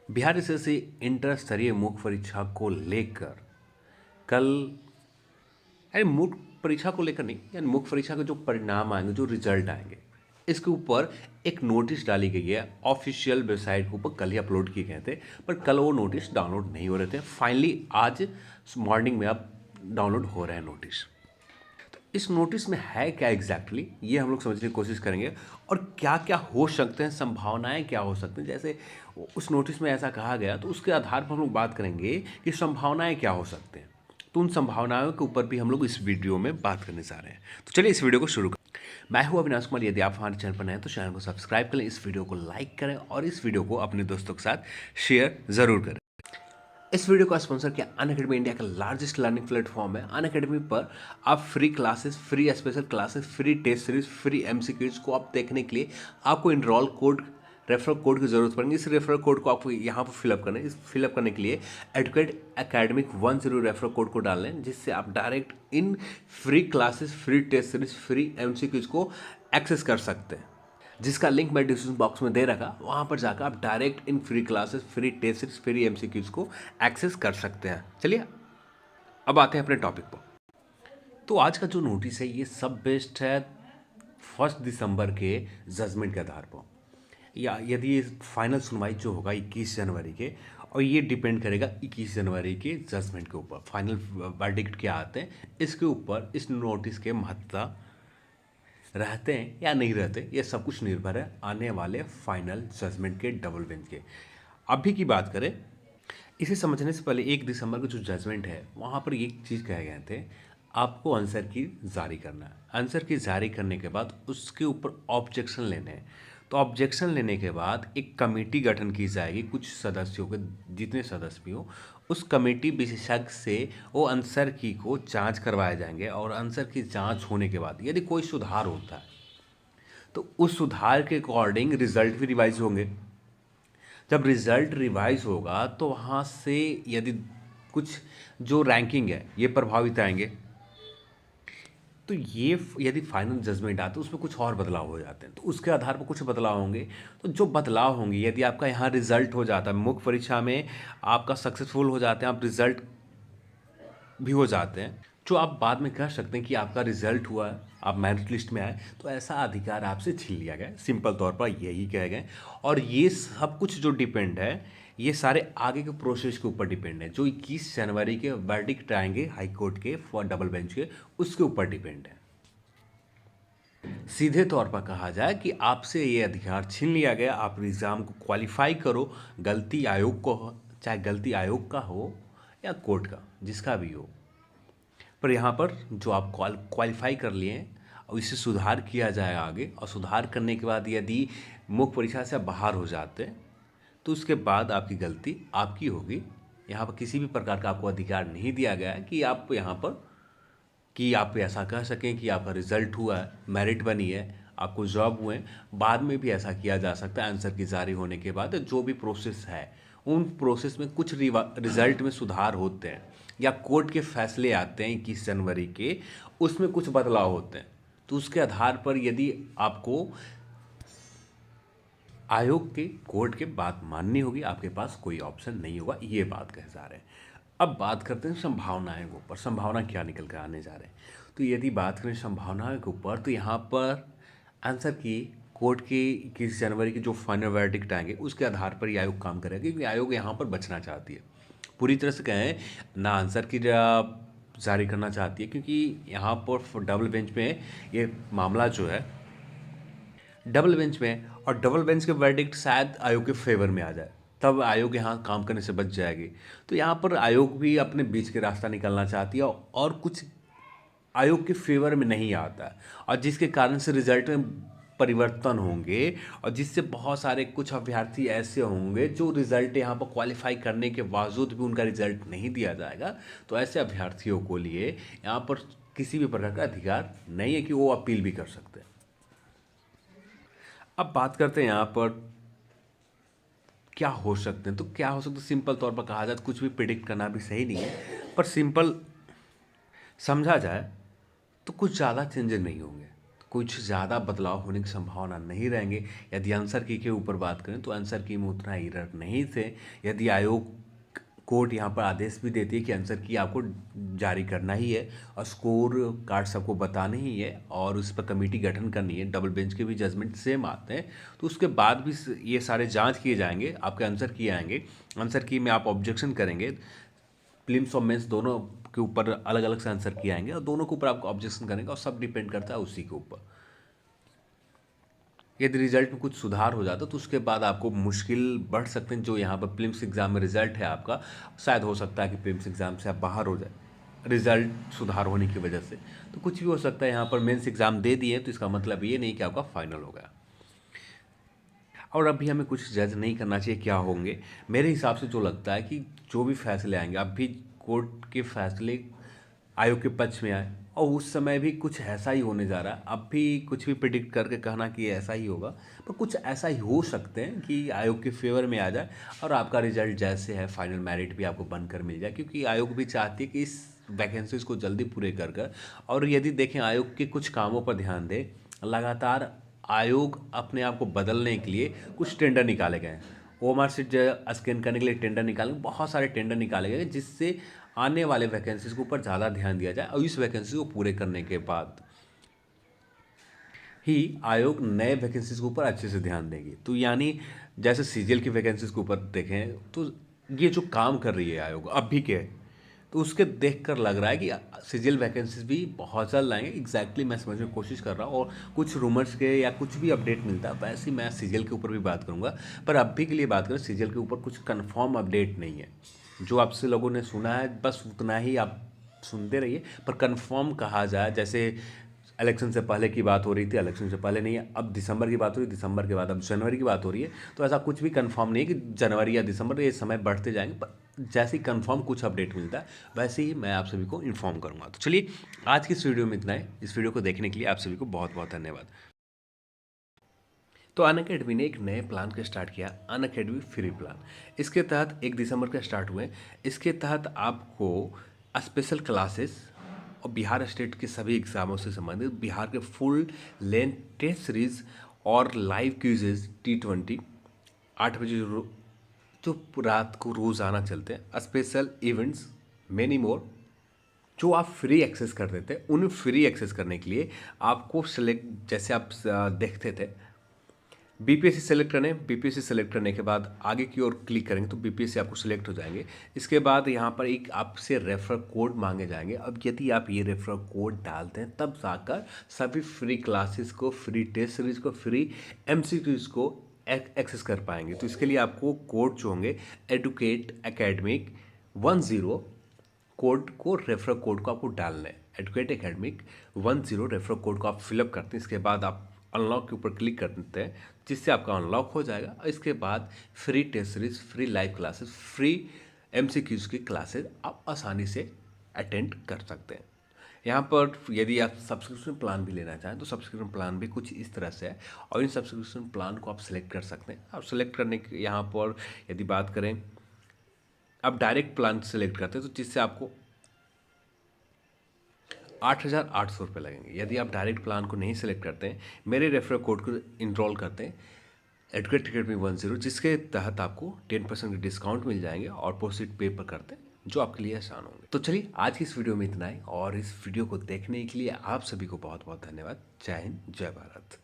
Bihar SSC inter स्तरीय मुख्य परीक्षा को लेकर कल यानी मुख्य परीक्षा को लेकर नहीं, यानी मुख्य परीक्षा के जो परिणाम आएंगे, जो रिजल्ट आएंगे, इसके ऊपर एक नोटिस डाली गई है। ऑफिशियल वेबसाइट के ऊपर कल ही अपलोड किए गए थे, पर कल वो नोटिस डाउनलोड नहीं हो रहे थे। फाइनली आज मॉर्निंग में अब डाउनलोड हो रहे हैं नोटिस। तो इस नोटिस में है क्या एग्जैक्टली, ये हम लोग समझने की कोशिश करेंगे, और क्या क्या हो सकते हैं, संभावनाएं क्या हो सकती हैं। जैसे उस नोटिस में ऐसा कहा गया, तो उसके आधार पर हम लोग बात करेंगे कि संभावनाएं क्या हो सकते हैं। तो उन संभावनाओं के ऊपर भी हम लोग इस वीडियो में बात करने जा रहे हैं। तो चलिए इस वीडियो को शुरू करें। मैं हूं अविनाश कुमार। यदि आप हमारे चैनल पर नए हैं तो चैनल को सब्सक्राइब करें, इस वीडियो को लाइक करें और इस वीडियो को अपने दोस्तों के साथ शेयर ज़रूर करें। इस वीडियो का स्पॉन्सर किया अनअकैडमी, इंडिया का लार्जेस्ट लर्निंग प्लेटफॉर्म है। अनअकैडमी पर आप free classes, free special classes, free test series, free MCQs को आप देखने के लिए आपको इनरोल कोड, रेफरल कोड की जरूरत पड़ेगी। इस रेफरल कोड को आपको यहाँ पर फिलअप करना है। इस फिलअप करने के लिए एडुकेट एकेडमिक 10 रेफरल कोड को डाल लें, जिससे आप डायरेक्ट इन free classes, free test series, free MCQs को एक्सेस कर सकते हैं, जिसका लिंक मैं डिस्क्रिप्शन बॉक्स में दे रखा। वहाँ पर जाकर आप डायरेक्ट इन free classes, free test, free MCQs को एक्सेस कर सकते हैं। चलिए अब आते हैं अपने टॉपिक पर। तो आज का जो नोटिस है ये सब बेस्ड है 1 दिसंबर के जजमेंट के आधार पर, या यदि फाइनल सुनवाई जो होगा 21 जनवरी के, और ये डिपेंड करेगा 21 जनवरी के जजमेंट के ऊपर। फाइनल वर्डिक्ट क्या आते हैं इसके ऊपर इस नोटिस के महत्ता रहते हैं या नहीं रहते, ये सब कुछ निर्भर है आने वाले फाइनल जजमेंट के, डबल बेंच के। अभी की बात करें, इसे समझने से पहले 1 दिसंबर का जो जजमेंट है वहाँ पर एक चीज़ कहे गए थे, आपको आंसर की जारी करना है। आंसर की जारी करने के बाद उसके ऊपर ऑब्जेक्शन लेने हैं। तो ऑब्जेक्शन लेने के बाद एक कमेटी गठन की जाएगी, कुछ सदस्यों के, जितने सदस्य भी हो, उस कमेटी विशेषज्ञ से वो आंसर की को जांच करवाए जाएंगे, और आंसर की जांच होने के बाद यदि कोई सुधार होता है तो उस सुधार के अकॉर्डिंग रिजल्ट भी रिवाइज होंगे। जब रिजल्ट रिवाइज होगा तो वहाँ से यदि कुछ जो रैंकिंग है ये प्रभावित आएंगे, तो ये यदि फाइनल जजमेंट आता है तो उसमें कुछ और बदलाव हो जाते हैं, तो उसके आधार पर कुछ बदलाव होंगे। तो जो बदलाव होंगे, यदि आपका यहाँ रिजल्ट हो जाता है, मुख्य परीक्षा में आपका सक्सेसफुल हो जाते हैं, आप रिजल्ट भी हो जाते हैं, जो आप बाद में कह सकते हैं कि आपका रिजल्ट हुआ है, आप मेरिट लिस्ट में आए, तो ऐसा अधिकार आपसे छीन लिया गया। सिंपल तौर पर यही कह गए। और ये सब कुछ जो डिपेंड है, ये सारे आगे के प्रोसेस के ऊपर डिपेंड है, जो 21 जनवरी के वर्डिक्ट आएंगे हाई कोर्ट के फॉर डबल बेंच के, उसके ऊपर डिपेंड है। सीधे तौर पर कहा जाए कि आपसे ये अधिकार छीन लिया गया, आप एग्ज़ाम को क्वालिफाई करो, गलती आयोग को हो, चाहे गलती आयोग का हो या कोर्ट का, जिसका भी हो, पर यहाँ पर जो आप क्वालिफाई कर लिए हैं, और इसे सुधार किया जाएगा आगे। और सुधार करने के बाद यदि मुख्य परीक्षा से आप बाहर हो जाते हैं तो उसके बाद आपकी गलती आपकी होगी। यहाँ पर किसी भी प्रकार का आपको अधिकार नहीं दिया गया है कि आप यहाँ पर कि आप ऐसा कह सकें कि आपका रिजल्ट हुआ है, मेरिट बनी है, आपको जॉब हुए। बाद में भी ऐसा किया जा सकता है आंसर की जारी होने के बाद। जो भी प्रोसेस है, उन प्रोसेस में कुछ रिजल्ट में सुधार होते हैं, या कोर्ट के फैसले आते हैं 21 जनवरी के, उसमें कुछ बदलाव होते हैं, तो उसके आधार पर यदि आपको आयोग के, कोर्ट के बात माननी होगी, आपके पास कोई ऑप्शन नहीं होगा। ये बात कहे जा रहे हैं। अब बात करते हैं संभावनाएं के ऊपर, संभावना क्या निकल कर आने जा रहे हैं। तो यदि बात करें संभावनाओं के ऊपर, तो यहाँ पर आंसर की कोर्ट की 21 जनवरी की जो फाइनल वर्डिक्ट आएंगे उसके आधार पर ही आयोग काम करेगा, क्योंकि आयोग यहाँ पर बचना चाहती है। पूरी तरह से कहें ना आंसर की जारी करना चाहती है, क्योंकि यहाँ पर डबल बेंच में ये मामला जो है, डबल बेंच में, और डबल बेंच के वर्डिक्ट शायद आयोग के फेवर में आ जाए, तब आयोग यहाँ काम करने से बच जाएगी। तो यहाँ पर आयोग भी अपने बीच के रास्ता निकलना चाहती है, और कुछ आयोग के फेवर में नहीं आता है, और जिसके कारण से रिजल्ट में परिवर्तन होंगे, और जिससे बहुत सारे कुछ अभ्यर्थी ऐसे होंगे जो रिजल्ट यहाँ पर क्वालिफाई करने के बावजूद भी उनका रिजल्ट नहीं दिया जाएगा। तो ऐसे अभ्यर्थियों को लिए यहाँ पर किसी भी प्रकार का अधिकार नहीं है कि वो अपील भी कर सकते हैं। अब बात करते हैं यहाँ पर क्या हो सकते हैं। तो क्या हो सकता है, सिंपल तौर पर कहा जाए तो कुछ भी प्रिडिक्ट करना भी सही नहीं है, पर सिंपल समझा जाए तो कुछ ज़्यादा चेंजेस नहीं होंगे। कुछ ज़्यादा बदलाव होने की संभावना नहीं रहेंगे। यदि आंसर की के ऊपर बात करें तो आंसर की में उतना एरर नहीं थे। यदि आयोग कोर्ट यहाँ पर आदेश भी देती है कि आंसर की आपको जारी करना ही है और स्कोर कार्ड सबको बताना ही है और उस पर कमेटी गठन करनी है, डबल बेंच के भी जजमेंट सेम आते हैं, तो उसके बाद भी ये सारे जांच किए जाएंगे, आपके आंसर किए आएंगे। आंसर की में आप ऑब्जेक्शन करेंगे, प्रीलिम्स और मेंस दोनों के ऊपर अलग अलग से आंसर किए आएंगे और दोनों के ऊपर आपको ऑब्जेक्शन करेंगे और सब डिपेंड करता है उसी के ऊपर। यदि रिजल्ट में कुछ सुधार हो जाता तो उसके बाद आपको मुश्किल बढ़ सकते हैं। जो यहाँ पर प्रीलिम्स एग्जाम में रिजल्ट है आपका, शायद हो सकता है कि प्रीलिम्स एग्जाम से आप बाहर हो जाए रिजल्ट सुधार होने की वजह से। तो कुछ भी हो सकता है। यहाँ पर मेंस एग्जाम दे दिए तो इसका मतलब ये नहीं कि आपका फाइनल हो गया। और अभी हमें कुछ जज नहीं करना चाहिए क्या होंगे। मेरे हिसाब से जो लगता है कि जो भी फैसले आएंगे, अब भी कोर्ट के फैसले आयोग के पक्ष में आए और उस समय भी कुछ ऐसा ही होने जा रहा है। अब भी कुछ भी प्रिडिक्ट करके कहना कि ऐसा ही होगा, पर कुछ ऐसा ही हो सकते हैं कि आयोग के फेवर में आ जाए और आपका रिजल्ट जैसे है फाइनल मेरिट भी आपको बनकर मिल जाए, क्योंकि आयोग भी चाहती है कि इस वैकेंसीज को जल्दी पूरे कर और यदि देखें आयोग के कुछ कामों पर ध्यान दें, लगातार आयोग अपने आप को बदलने के लिए कुछ टेंडर निकाले गए हैं। ओएमआर सीट स्कैन करने के लिए टेंडर निकाले, बहुत सारे टेंडर निकाले गए जिससे आने वाले वैकेंसीज के ऊपर ज़्यादा ध्यान दिया जाए और इस वैकेंसी को पूरे करने के बाद ही आयोग नए वैकेंसीज के ऊपर अच्छे से ध्यान देंगे। तो यानी जैसे सीजीएल की वैकेंसीज के ऊपर देखें तो ये जो काम कर रही है आयोग अभी के, तो उसके देखकर लग रहा है कि सीजीएल वैकेंसीज भी बहुत जल्द आएंगे। एग्जैक्टली मैं समझने की कोशिश कर रहा हूँ और कुछ रूमर्स के या कुछ भी अपडेट मिलता है वैसे ही मैं सीजीएल के ऊपर भी बात करूँगा। पर अभी के लिए बात करें, सीजीएल के ऊपर कुछ कंफर्म अपडेट नहीं है। जो आपसे लोगों ने सुना है बस उतना ही आप सुनते रहिए, पर कंफर्म कहा जाए जैसे इलेक्शन से पहले की बात हो रही थी, इलेक्शन से पहले नहीं है, अब दिसंबर की बात हो रही है, दिसंबर के बाद अब जनवरी की बात हो रही है, तो ऐसा कुछ भी कंफर्म नहीं है कि जनवरी या दिसंबर, ये समय बढ़ते जाएंगे। पर जैसे ही कंफर्म कुछ अपडेट मिलता है वैसे ही मैं आप सभी को इन्फॉर्म करूंगा। तो चलिए आज की इस वीडियो में इतना है। इस वीडियो को देखने के लिए आप सभी को बहुत बहुत धन्यवाद। तो अनअकैडमी ने एक नए प्लान का स्टार्ट किया, अनअकैडमी फ्री प्लान। इसके तहत 1 दिसंबर का स्टार्ट हुए। इसके तहत आपको स्पेशल क्लासेस और बिहार स्टेट के सभी एग्जामों से संबंधित बिहार के फुल लेंथ टेस्ट सीरीज और लाइव क्विजेज T20 8 बजे जो रात को रोज़ाना चलते हैं, स्पेशल इवेंट्स, मेनी मोर जो आप फ्री एक्सेस कर देते हैं। उन फ्री एक्सेस करने के लिए आपको सेलेक्ट, जैसे आप देखते थे बीपीएससी सेलेक्ट करें, बीपीएससी सेलेक्ट करने के बाद आगे की ओर क्लिक करेंगे तो बीपीएससी आपको सिलेक्ट हो जाएंगे। इसके बाद यहाँ पर एक आपसे रेफरल कोड मांगे जाएंगे। अब यदि आप ये रेफरल कोड डालते हैं तब जाकर सभी फ्री क्लासेस को, फ्री टेस्ट सीरीज को, फ्री एमसीक्यूज को एक्सेस कर पाएंगे। तो इसके लिए आपको कोड जो होंगे एडुकेट एकेडमिक 10 कोड को, रेफरल कोड को आपको डालना है। एडुकेट एकेडमिक 10 रेफरल कोड को आप फिलअप करते हैं। इसके बाद आप अनलॉक के ऊपर क्लिक कर देते हैं जिससे आपका अनलॉक हो जाएगा। और इसके बाद free test series, free live classes, free MCQs की क्लासेस आप आसानी से अटेंड कर सकते हैं। यहाँ पर यदि आप सब्सक्रिप्शन प्लान भी लेना चाहें तो सब्सक्रिप्शन प्लान भी कुछ इस तरह से है और इन सब्सक्रिप्शन प्लान को आप सेलेक्ट कर सकते हैं। और सेलेक्ट करने के यहाँ पर यदि बात करें, आप डायरेक्ट प्लान सेलेक्ट करते हैं तो जिससे आपको 8,800 रुपये लगेंगे। यदि आप डायरेक्ट प्लान को नहीं सेलेक्ट करते हैं, मेरे रेफरल कोड को इनरोल करते हैं एडुकेट एकेडमी 10, जिसके तहत आपको 10% के डिस्काउंट मिल जाएंगे और पोस्टपेड पे पर करते हैं जो आपके लिए आसान होंगे। तो चलिए आज की इस वीडियो में इतना ही और इस वीडियो को देखने के लिए आप सभी को बहुत बहुत धन्यवाद। जय हिंद, जय भारत।